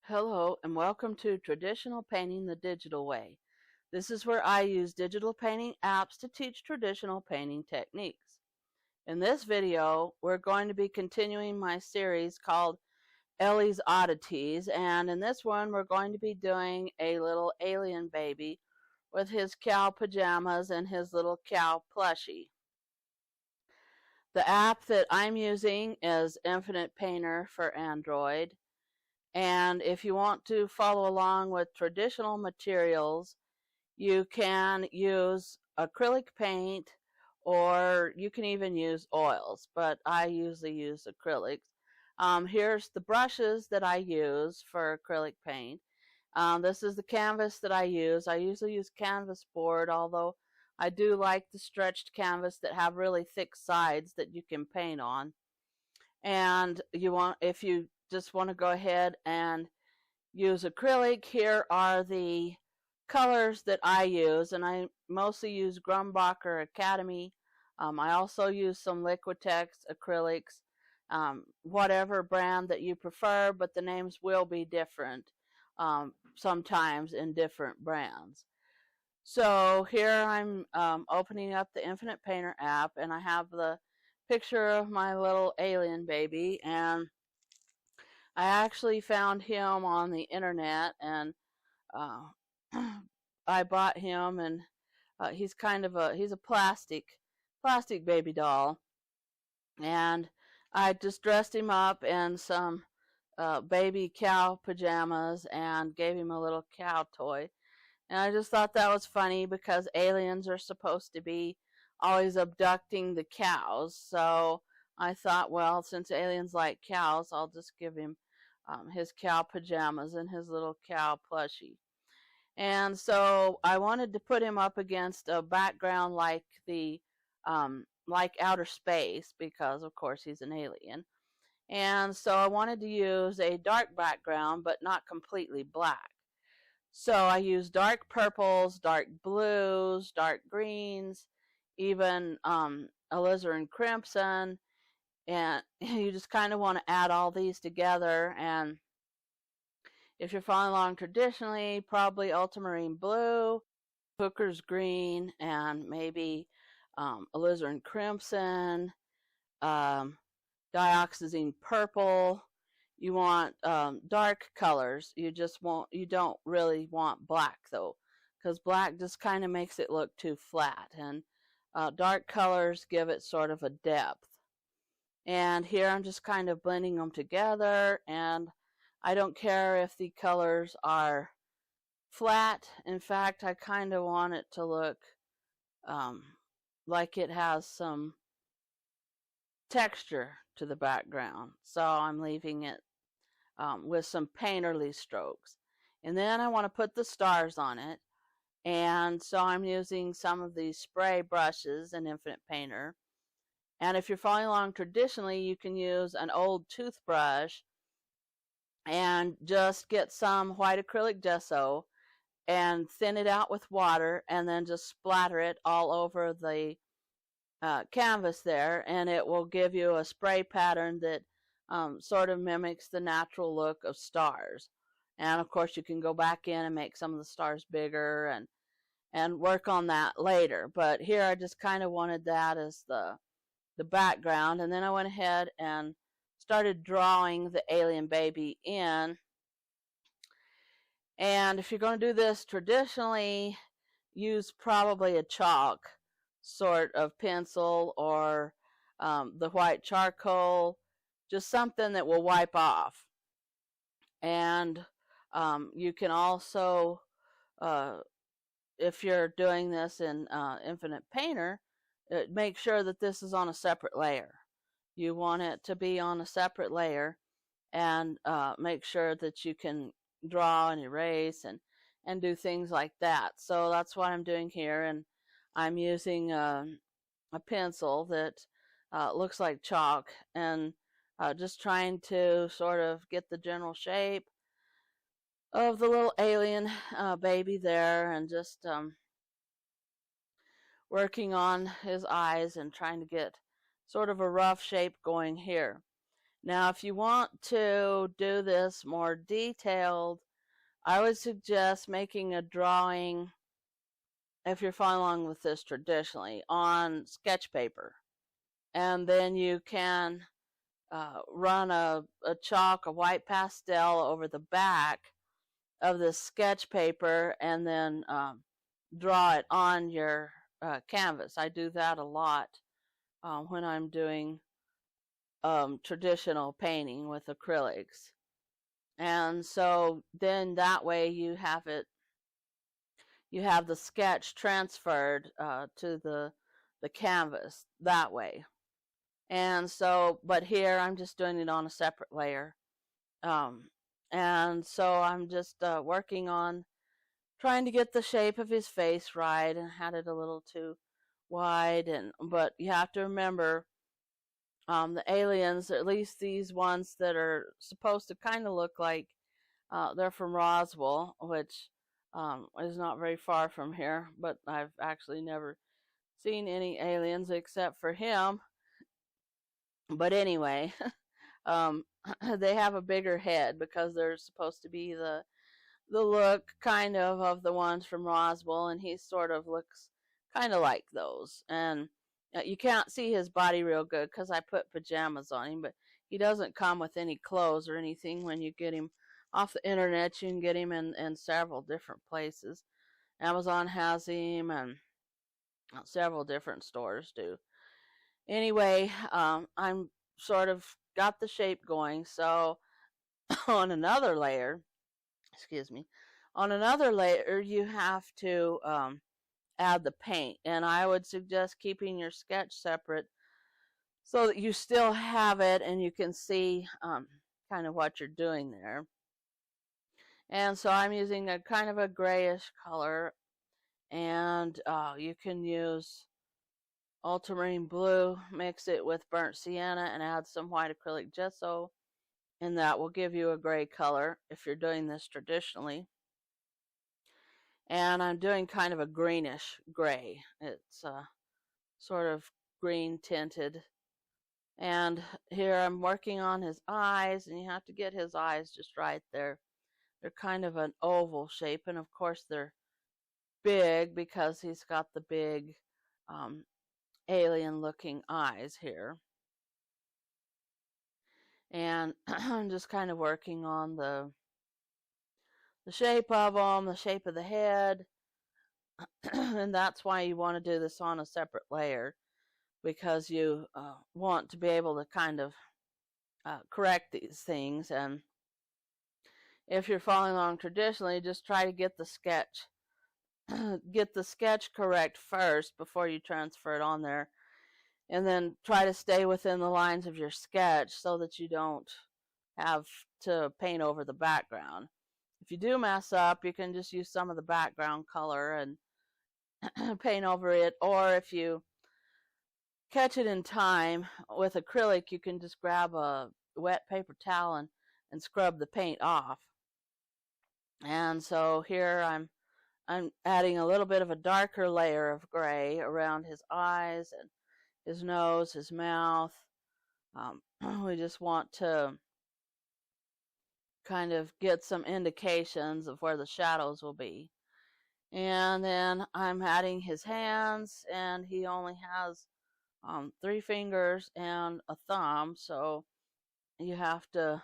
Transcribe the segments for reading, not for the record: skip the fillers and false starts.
Hello and welcome to Traditional Painting the Digital Way. This is where I use digital painting apps to teach traditional painting techniques. In this video, we're going to be continuing my series called Ellie's Oddities, and in this one we're going to be doing a little alien baby with his cow pajamas and his little cow plushie. The app that I'm using is Infinite Painter for Android. And if you want to follow along with traditional materials, you can use acrylic paint or you can even use oils, but I usually use acrylics. Here's the brushes that I use for acrylic paint. This is the canvas that I use. I usually use canvas board, although I do like the stretched canvas that have really thick sides that you can paint on. And if you just want to go ahead and use acrylic, here are the colors that I use, and I mostly use Grumbacher Academy. I also use some Liquitex acrylics, whatever brand that you prefer, but the names will be different sometimes in different brands. So here I'm opening up the Infinite Painter app, and I have the picture of my little alien baby, and I actually found him on the internet, and I bought him, and he's a plastic baby doll, and I just dressed him up in some baby cow pajamas and gave him a little cow toy. And I just thought that was funny because aliens are supposed to be always abducting the cows. So I thought, well, since aliens like cows, I'll just give him his cow pajamas and his little cow plushie. And so I wanted to put him up against a background like like outer space, because of course he's an alien. And so I wanted to use a dark background, but not completely black. So I use dark purples, dark blues, dark greens, even alizarin crimson, and you just kind of want to add all these together. And if you're following along traditionally, probably ultramarine blue, hooker's green, and maybe alizarin crimson, dioxazine purple. You want dark colors. You don't really want black though, because black just kind of makes it look too flat, and dark colors give it sort of a depth. And here I'm just kind of blending them together, and I don't care if the colors are flat. In fact, I kind of want it to look like it has some texture to the background. So I'm leaving it with some painterly strokes. And then I want to put the stars on it. And so I'm using some of these spray brushes in Infinite Painter. And if you're following along traditionally, you can use an old toothbrush and just get some white acrylic gesso and thin it out with water, and then just splatter it all over the canvas there, and it will give you a spray pattern that sort of mimics the natural look of stars. And of course you can go back in and make some of the stars bigger and work on that later. But here I just kind of wanted that as the background, and then I went ahead and started drawing the alien baby in. And if you're going to do this traditionally, use probably a chalk sort of pencil, or the white charcoal, just something that will wipe off. And you can also, if you're doing this in Infinite Painter, make sure that this is on a separate layer. You want it to be on a separate layer, and make sure that you can draw and erase and do things like that. So that's what I'm doing here, and I'm using a pencil that looks like chalk, and just trying to sort of get the general shape of the little alien baby there, and just working on his eyes and trying to get sort of a rough shape going here. Now, if you want to do this more detailed, I would suggest making a drawing, if you're following along with this traditionally, on sketch paper. And then you can run a white pastel over the back of the sketch paper and then draw it on your canvas. I do that a lot when I'm doing traditional painting with acrylics. And so then that way you have the sketch transferred to the canvas that way. And so, but here I'm just doing it on a separate layer. And so I'm just working on trying to get the shape of his face right, and had it a little too wide. But you have to remember, the aliens, at least these ones that are supposed to kind of look like they're from Roswell, which is not very far from here, but I've actually never seen any aliens except for him. But anyway, they have a bigger head because they're supposed to be the look kind of the ones from Roswell, and he sort of looks kind of like those. And you can't see his body real good because I put pajamas on him, but he doesn't come with any clothes or anything. When you get him off the internet, you can get him in several different places. Amazon has him, and several different stores do. Anyway, I'm sort of got the shape going. So on another layer, you have to add the paint. And I would suggest keeping your sketch separate so that you still have it and you can see kind of what you're doing there. And so I'm using a kind of a grayish color, and you can use ultramarine blue, mix it with burnt sienna, and add some white acrylic gesso, and that will give you a gray color if you're doing this traditionally. And I'm doing kind of a greenish gray. It's sort of green tinted. And here I'm working on his eyes, and you have to get his eyes just right there. They're kind of an oval shape, and of course they're big because he's got the big alien looking eyes here. And I'm just kind of working on the shape of them, the shape of the head. And that's why you want to do this on a separate layer, because you want to be able to kind of correct these things. And if you're following along traditionally, just try to get the sketch correct first before you transfer it on there, and then try to stay within the lines of your sketch so that you don't have to paint over the background. If you do mess up, you can just use some of the background color and paint over it, or if you catch it in time with acrylic, you can just grab a wet paper towel and scrub the paint off. And so here I'm adding a little bit of a darker layer of gray around his eyes and his nose, his mouth. We just want to kind of get some indications of where the shadows will be. And then I'm adding his hands, and he only has 3 fingers and a thumb, so you have to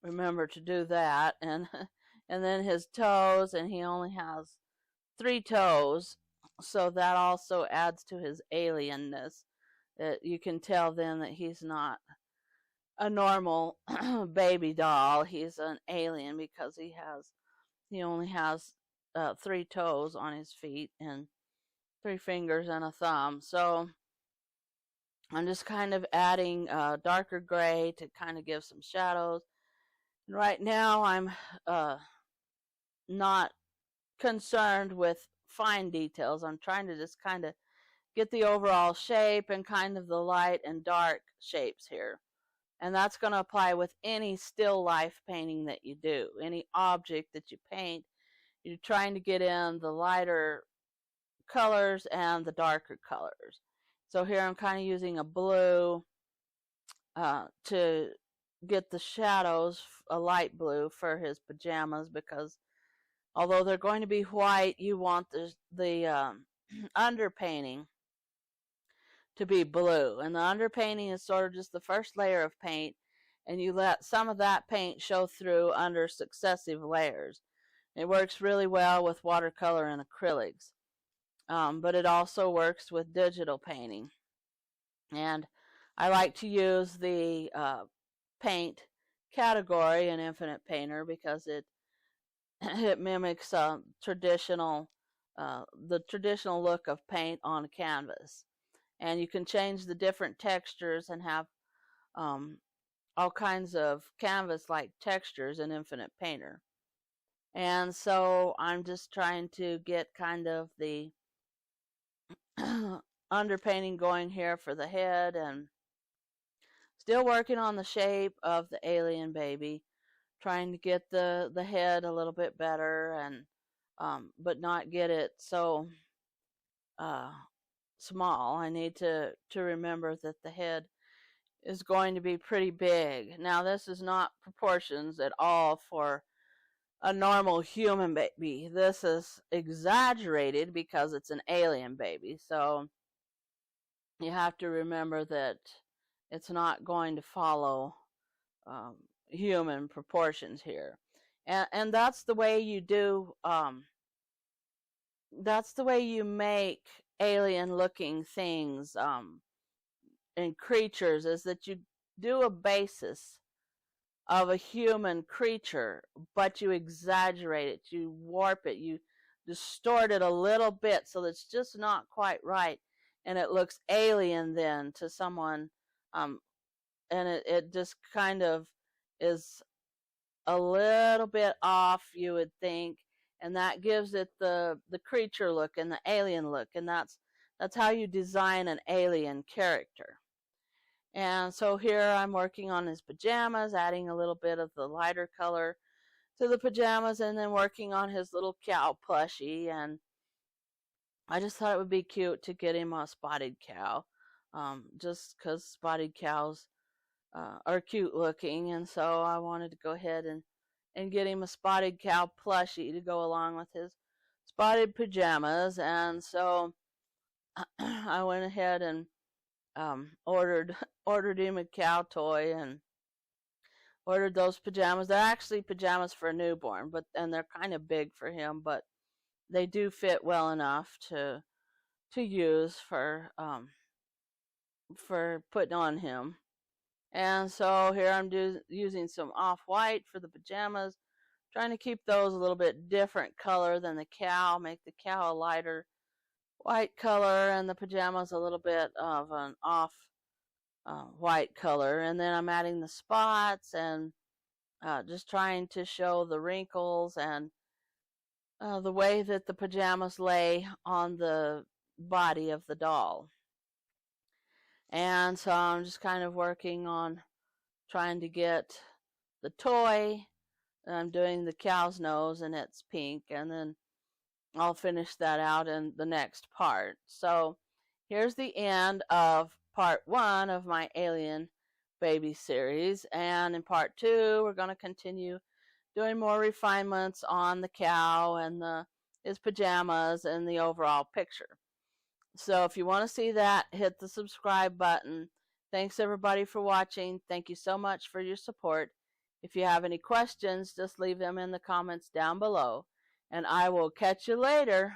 remember to do that. And and then his toes, and he only has 3 toes, so that also adds to his alienness. You can tell then that he's not a normal baby doll. He's an alien because he only has 3 toes on his feet and 3 fingers and a thumb. So I'm just kind of adding darker gray to kind of give some shadows. And right now I'm not concerned with fine details. I'm trying to just kind of get the overall shape and kind of the light and dark shapes here. And that's going to apply with any still life painting that you do. Any object that you paint, you're trying to get in the lighter colors and the darker colors. So here I'm kind of using a blue to get the shadows a light blue for his pajamas, because although they're going to be white, you want the underpainting to be blue. And the underpainting is sort of just the first layer of paint, and you let some of that paint show through under successive layers. It works really well with watercolor and acrylics, but it also works with digital painting. And I like to use the paint category in Infinite Painter because it mimics traditional the traditional look of paint on a canvas. And you can change the different textures and have all kinds of canvas-like textures in Infinite Painter. And so I'm just trying to get kind of the underpainting going here for the head, and still working on the shape of the alien baby, trying to get the head a little bit better, and but not get it so small. I need to remember that the head is going to be pretty big. Now, this is not proportions at all for a normal human baby. This is exaggerated because it's an alien baby. So you have to remember that it's not going to follow human proportions here. And that's the way you do, that's the way you make alien looking things and creatures, is that you do a basis of a human creature, but you exaggerate it, you warp it, you distort it a little bit so that it's just not quite right, and it looks alien then to someone, and it just kind of is a little bit off, you would think, and that gives it the creature look and the alien look, and that's how you design an alien character. And so here I'm working on his pajamas, adding a little bit of the lighter color to the pajamas, and then working on his little cow plushie. And I just thought it would be cute to get him a spotted cow, just because spotted cows are cute looking, and so I wanted to go ahead and get him a spotted cow plushie to go along with his spotted pajamas. And so I went ahead and ordered him a cow toy and ordered those pajamas. They're actually pajamas for a newborn, and they're kind of big for him, but they do fit well enough to use for putting on him. And so here I'm using some off-white for the pajamas, trying to keep those a little bit different color than the cow, make the cow a lighter white color and the pajamas a little bit of an off white color. And then I'm adding the spots and just trying to show the wrinkles and the way that the pajamas lay on the body of the doll. And so I'm just kind of working on trying to get the toy. I'm doing the cow's nose, and it's pink, and then I'll finish that out in the next part. So here's the end of part 1 of my alien baby series, and in part 2 we're going to continue doing more refinements on the cow and his pajamas and the overall picture. So if you want to see that, hit the subscribe button. Thanks everybody for watching. Thank you so much for your support. If you have any questions, just leave them in the comments down below, and I will catch you later.